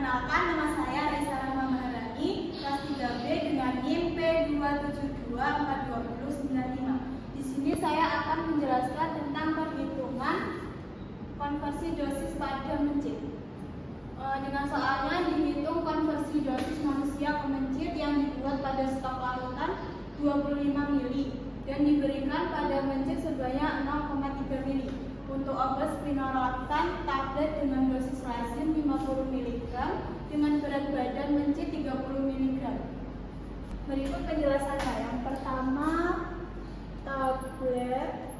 Perkenalkan, nama saya Raisa Rahma Maharani, kelas 3B dengan NIM P272422095. Di sini saya akan menjelaskan tentang perhitungan konversi dosis pada mencit. Dengan soalnya dihitung konversi dosis manusia ke mencit yang dibuat pada stok larutan 25 mili dan diberikan pada mencit sebanyak 0,3 mili. Untuk obat spironolakton tablet dengan dosis lazim 50 mg dengan berat badan mencit 30 mg. Berikut penjelasannya. Yang pertama, tablet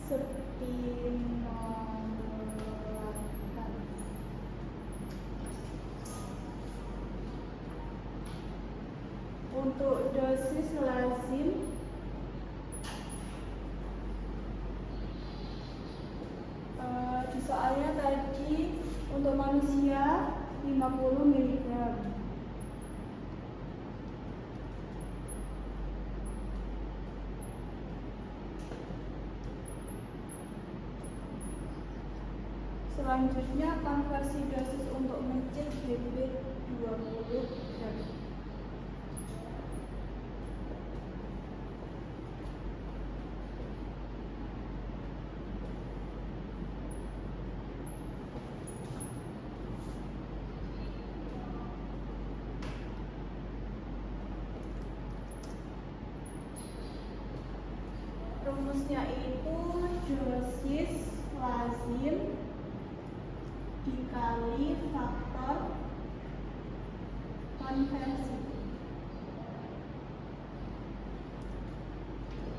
spironolakton. Untuk dosis lazim soalnya tadi untuk manusia 50 mg. Selanjutnya konversi dosis untuk mencit DB 20 gram. Rumusnya itu dosis lazim dikali faktor konversi.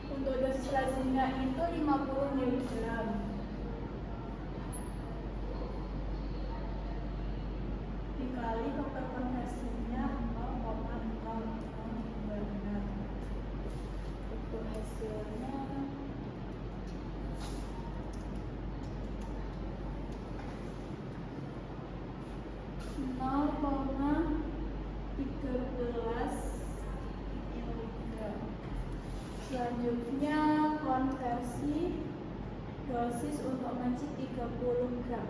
Untuk dosis lazimnya itu 50 mg dikali faktor konversinya 0,026. Untuk hasilnya 0,13 mg. Selanjutnya konversi dosis untuk mencit 30 gram.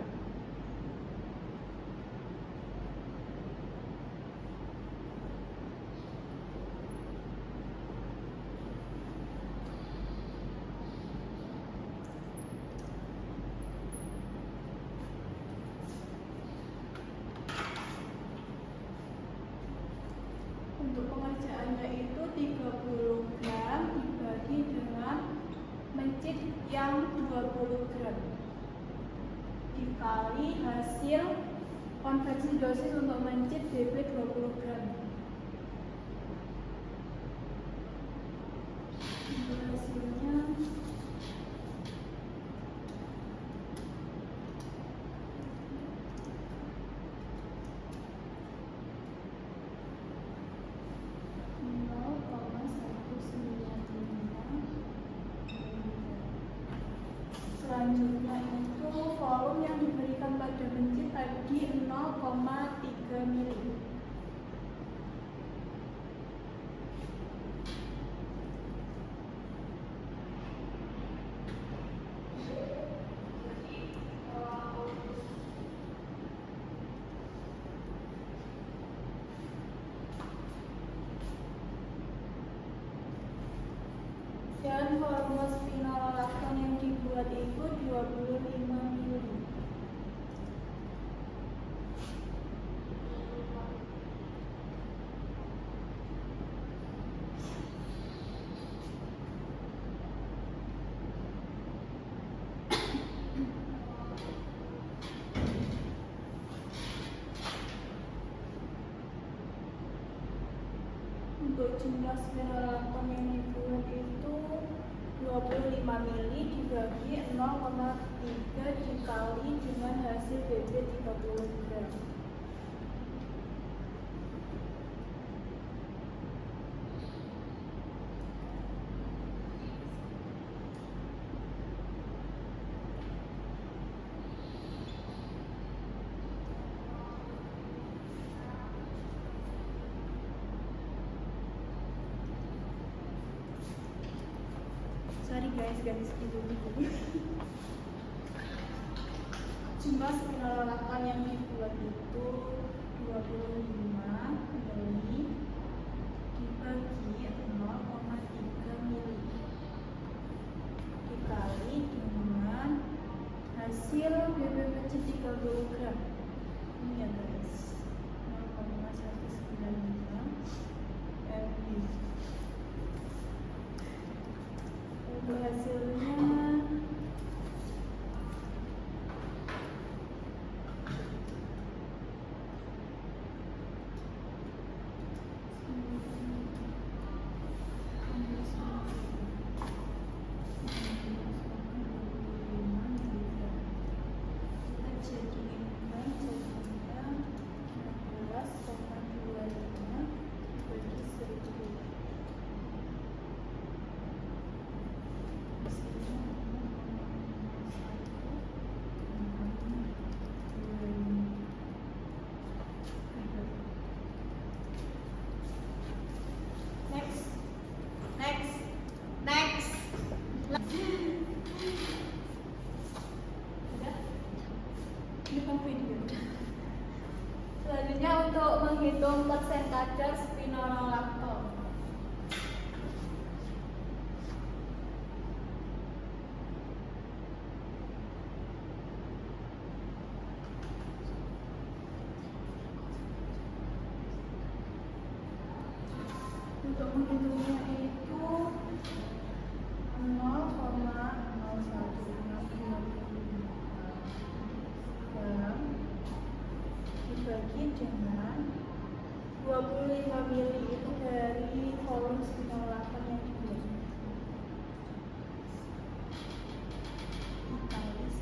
Untuk pengerjaannya itu 30 gram dibagi dengan mencit yang 20 gram dikali hasil konversi dosis untuk mencit DB 20 gram. Untuk hasilnya selanjutnya itu volume yang diberikan pada mencit tadi 0,3 mili. Dan volume spironolakton yang dibuat itu 25 mili. Untuk jumlah spironolakton yang dibuat itu 25 mili dibagi 0,3 dikali dengan hasil DB 30 gram. Sorry guys, garis dulu. Jumlah penolakan yang dibuat itu 25 mili dibagi 0,3 mili dikali dengan hasil BBMC 30 gram. Ini ya guys, 0,195 ml. Untuk hasilnya selanjutnya untuk menghitung persentase spironolakton. Untuk menghitungnya itu 0,0165 dibagi dengan 25 mili itu dari volume spironolakton yang dibuat. Dikali 100%.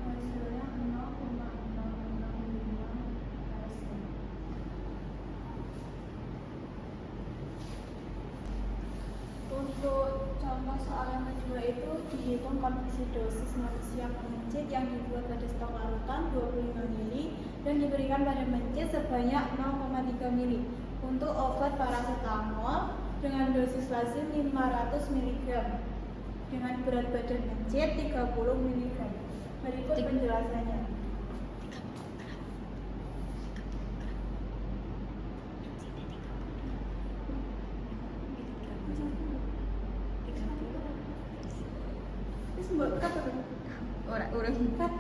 Hasilnya 0,665%. Untuk contoh soal yang kedua itu dihitung konversi dosis manusia mencit yang dibuat pada stok larutan 25 mili dan diberikan pada mencit sebanyak 0,3 mili untuk obat paracetamol dengan dosis lazim 500 mg dengan berat badan mencit 30 mg. Berikut penjelasannya. Orang Cut.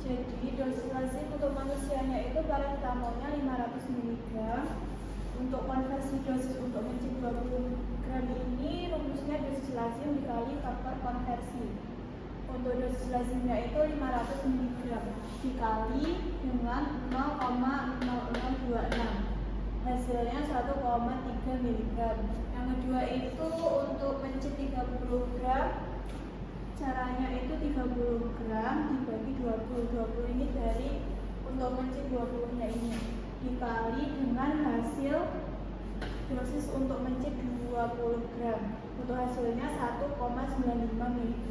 Jadi dosis lazim untuk manusianya itu paracetamolnya 500 mg. Untuk konversi dosis untuk mencit 20 gram ini rumusnya dosis lazim dikali faktor konversi. Untuk dosis lazimnya itu 500 mg dikali dengan 0,0026. Hasilnya 1,3 mg. Yang kedua itu untuk mencit 30 gram. Caranya itu 30 gram dibagi 20. 20 ini dari untuk mencit 20 nya ini dikali dengan hasil dosis untuk mencit 20 gram. Untuk hasilnya 1,95 mg.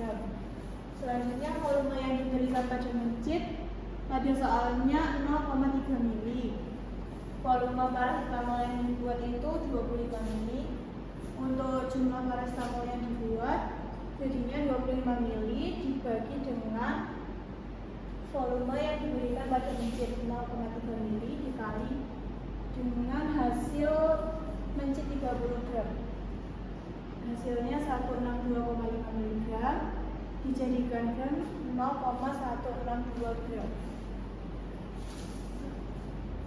Selanjutnya volume yang diberikan pada mencit pada soalnya 0,3 mili. Volume paracetamol yang dibuat itu 25 mili. Untuk jumlah paracetamol yang dibuat jadinya 25 mili dibagi dengan volume yang diberikan pada mencit 0,3 mili dikali dengan hasil mencit 30 gram. Hasilnya 162,5 mg dijadikan gram 0,162 gram.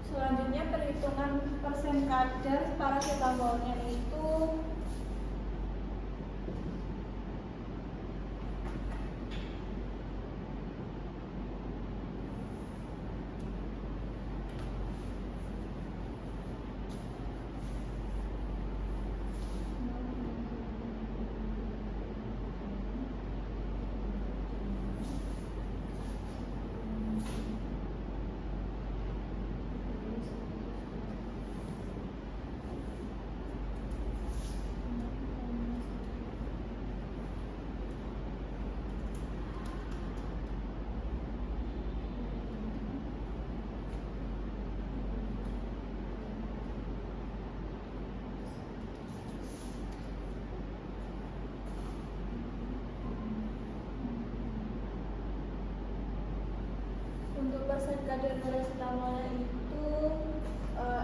Selanjutnya perhitungan persen kadar paracetamolnya itu untuk persen kadar paracetamolnya itu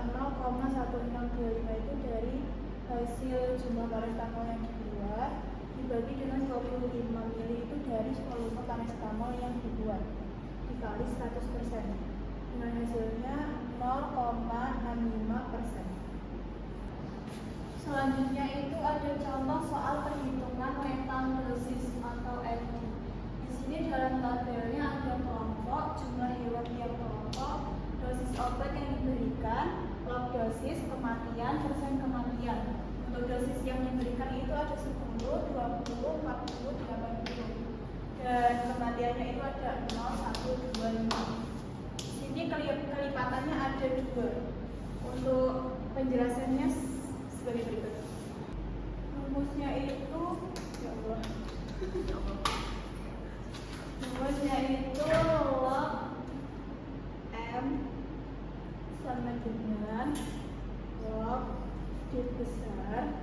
0,1625 itu dari hasil jumlah paracetamol yang dibuat dibagi dengan 25 mili itu dari volume paracetamol yang dibuat dikali 100% dengan hasilnya 0,65%. Selanjutnya itu ada contoh soal perhitungan metadosis atau MD. Di sini dalam tabelnya ada kelompok, jumlah hewan tiap kelompok, dosis obat yang diberikan, log dosis, kematian, persen kematian. Untuk dosis yang diberikan itu ada 10, 20, 40, 80. Dan kematiannya itu ada 0, 1, 2, 5. Di sini kelipatannya ada 2. Untuk penjelasannya sebagai berikut. Rumusnya itu rumusnya itu log M sama dengan log D besar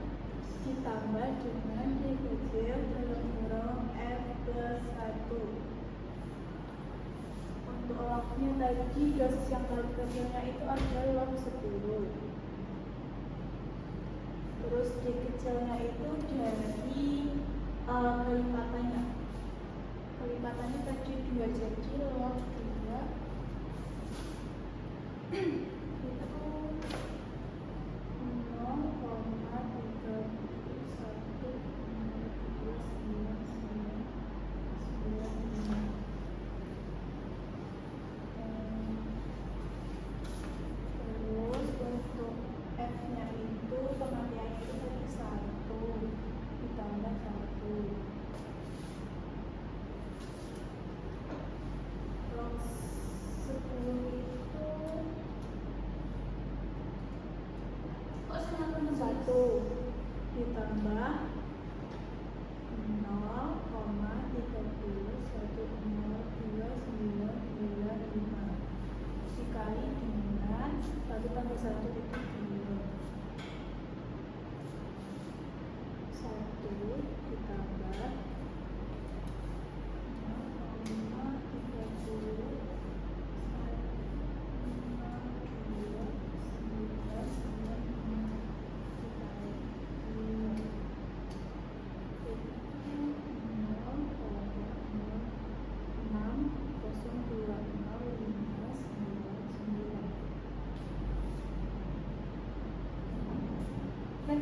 ditambah dengan D kecil dalam kurung F plus 1. Untuk lognya tadi dosis yang paling kecilnya itu adalah log 10. Terus D kecilnya itu dari kelipatannya tadi 2 jadi log 2 itu 0,312999. Terus untuk F nya itu kematiannya itu tadi 1 ditambah 1. Log 10 itu kok 1 ditambah 0,30102995 dikali dengan 1 tambah 1 itu 2. 1 ditambah 0,30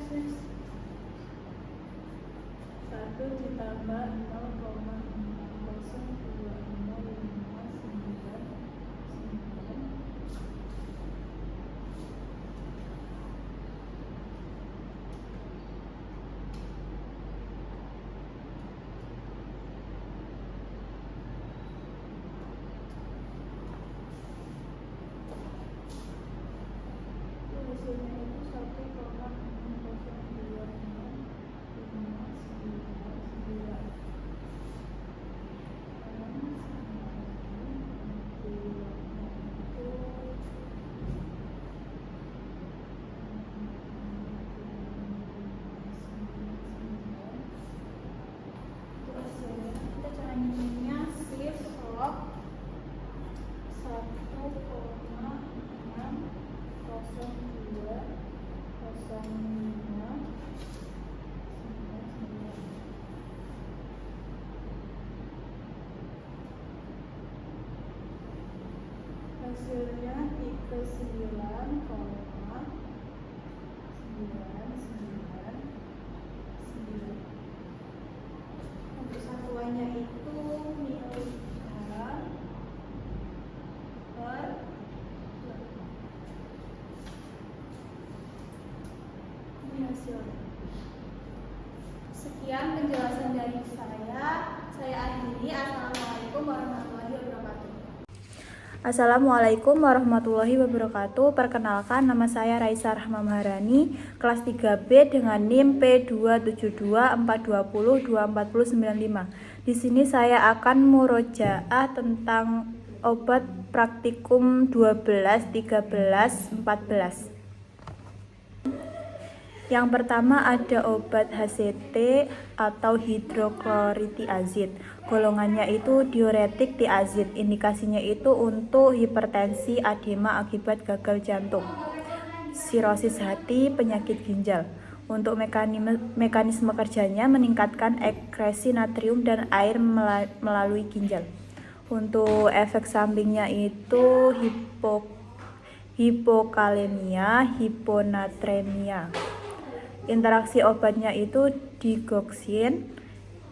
next. 1 ditambah 0,02599. Hasilnya itu 1,602659. Kita cara nyimpennya shift log 1,60205. Hasilnya 39,999. Untuk satuannya itu miligram per ini hasilnya. Sekian penjelasan dari saya. Saya akhiri. Assalamualaikum warahmatullahi wabarakatuh. Assalamualaikum warahmatullahi wabarakatuh. Perkenalkan, nama saya Raisa Rahma Maharani, kelas 3B dengan NIM P27242024095. Di sini saya akan murojaah tentang obat praktikum 12, 13, 14. Yang pertama ada obat HCT atau hidrokloritiazid. Golongannya itu diuretik tiazid. Indikasinya itu untuk hipertensi, edema akibat gagal jantung, sirosis hati, penyakit ginjal. Untuk mekanisme kerjanya meningkatkan ekskresi natrium dan air melalui ginjal. Untuk efek sampingnya itu hipokalemia, hiponatremia. Interaksi obatnya itu digoxin,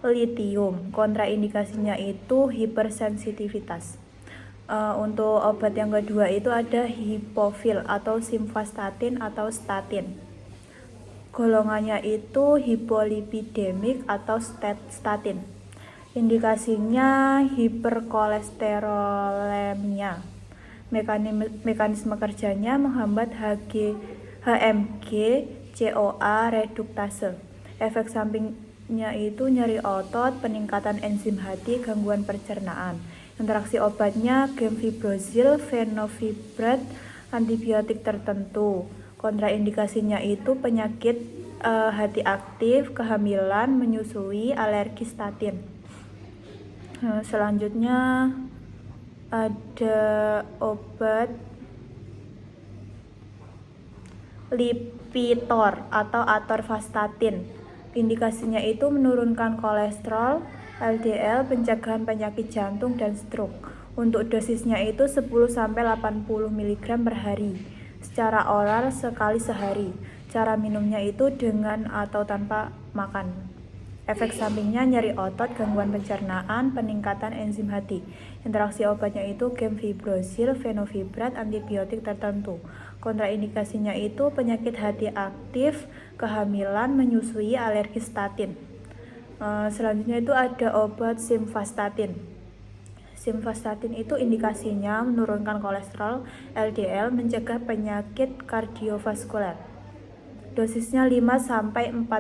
litium. Kontraindikasinya itu hipersensitivitas. Untuk obat yang kedua itu ada hipofil atau simvastatin atau statin. Golongannya itu hipolipidemik atau statin. Indikasinya hiperkolesterolemia. Mekanisme kerjanya menghambat HMG CoA reduktase. Efek sampingnya itu nyeri otot, peningkatan enzim hati, gangguan pencernaan. Interaksi obatnya gemfibrozil, fenofibrat, antibiotik tertentu. Kontraindikasinya itu penyakit hati aktif, kehamilan, menyusui, alergi statin. Selanjutnya ada obat Lipitor atau atorvastatin. Indikasinya itu menurunkan kolesterol, LDL, pencegahan penyakit jantung dan stroke. Untuk dosisnya itu 10-80 mg per hari. Secara oral sekali sehari. Cara minumnya itu dengan atau tanpa makan. Efek sampingnya nyeri otot, gangguan pencernaan, peningkatan enzim hati. Interaksi obatnya itu gemfibrozil, fenofibrat, antibiotik tertentu. Kontraindikasinya itu penyakit hati aktif, kehamilan, menyusui, alergi statin. Selanjutnya itu ada obat simvastatin. Simvastatin itu indikasinya menurunkan kolesterol, LDL, mencegah penyakit kardiovaskular. Dosisnya 5-40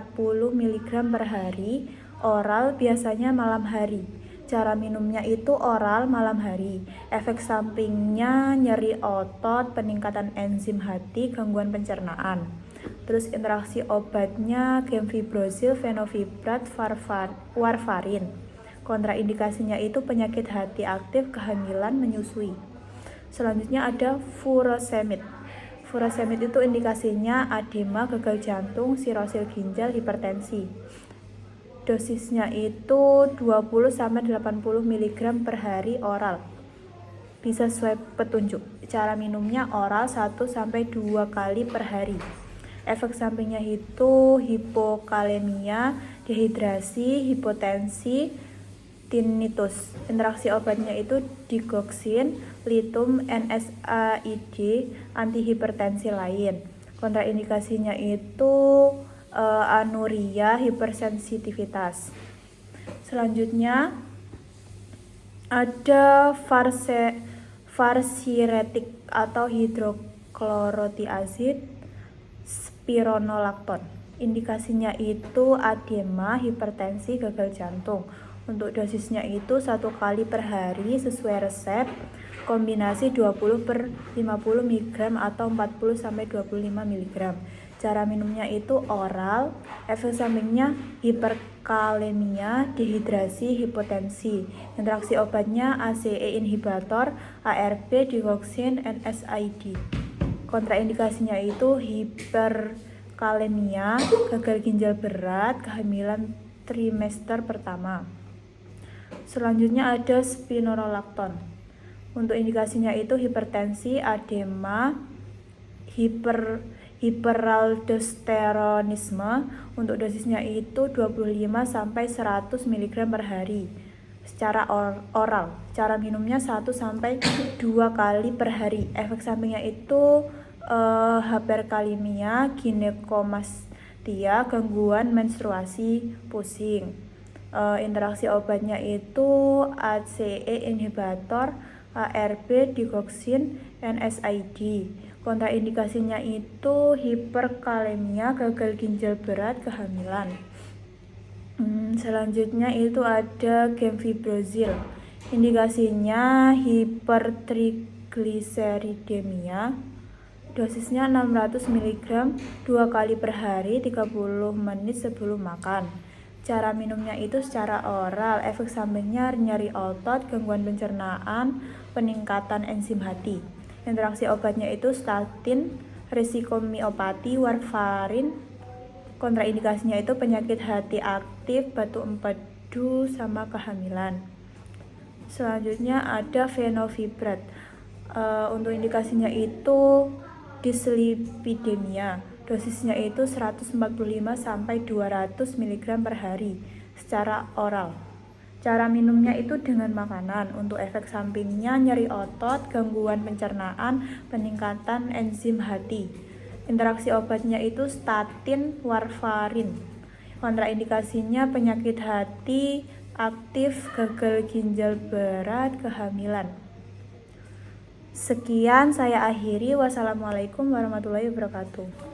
mg per hari, oral biasanya malam hari. Cara minumnya itu oral malam hari. Efek sampingnya nyeri otot, peningkatan enzim hati, gangguan pencernaan. Terus interaksi obatnya gemfibrozil, fenofibrat, warfarin. Kontraindikasinya itu penyakit hati aktif, kehamilan, menyusui. Selanjutnya ada furosemid. Furosemid itu indikasinya edema, gagal jantung, sirosis ginjal, hipertensi. Dosisnya itu 20-80 mg per hari oral. Bisa sesuai petunjuk. Cara minumnya oral 1-2 kali per hari. Efek sampingnya itu hipokalemia, dehidrasi, hipotensi, tinnitus. Interaksi obatnya itu digoxin, litum, NSAID, antihipertensi lain. Kontraindikasinya itu anuria, hipersensitivitas. Selanjutnya ada varsiretik atau hidroklorotiazid, spironolakton. Indikasinya itu edema, hipertensi, gagal jantung. Untuk dosisnya itu 1 kali per hari sesuai resep, kombinasi 20/50 mg atau 40/25 mg. Cara minumnya itu oral. Efek sampingnya hiperkalemia, dehidrasi, hipotensi. Interaksi obatnya ACE inhibitor, ARB, digoxin, NSAID. Kontraindikasinya itu hiperkalemia, gagal ginjal berat, kehamilan trimester pertama. Selanjutnya ada spironolakton. Untuk indikasinya itu hipertensi, edema, hiperaldosteronisme. Untuk dosisnya itu 25-100 mg per hari secara oral. Cara minumnya 1-2 kali per hari. Efek sampingnya itu hyperkalemia, ginekomastia, gangguan menstruasi, pusing. Interaksi obatnya itu ACE inhibitor, ARB, digoxin, NSAID. Kontraindikasinya itu hiperkalemia, gagal ginjal berat, kehamilan. Selanjutnya itu ada gemfibrozil. Indikasinya hipertrigliseridemia. Dosisnya 600 mg 2 kali per hari 30 menit sebelum makan. Cara minumnya itu secara oral. Efek sampingnya nyeri otot, gangguan pencernaan, peningkatan enzim hati. Interaksi obatnya itu statin, resikomiopati, warfarin. Kontraindikasinya itu penyakit hati aktif, batu empedu, sama kehamilan. Selanjutnya ada fenofibrat. Untuk indikasinya itu dislipidemia. Dosisnya itu 145-200 mg per hari secara oral. Cara minumnya itu dengan makanan. Untuk efek sampingnya nyeri otot, gangguan pencernaan, peningkatan enzim hati. Interaksi obatnya itu statin, warfarin. Kontraindikasinya penyakit hati aktif, gagal ginjal berat, kehamilan. Sekian saya akhiri. Wassalamualaikum warahmatullahi wabarakatuh.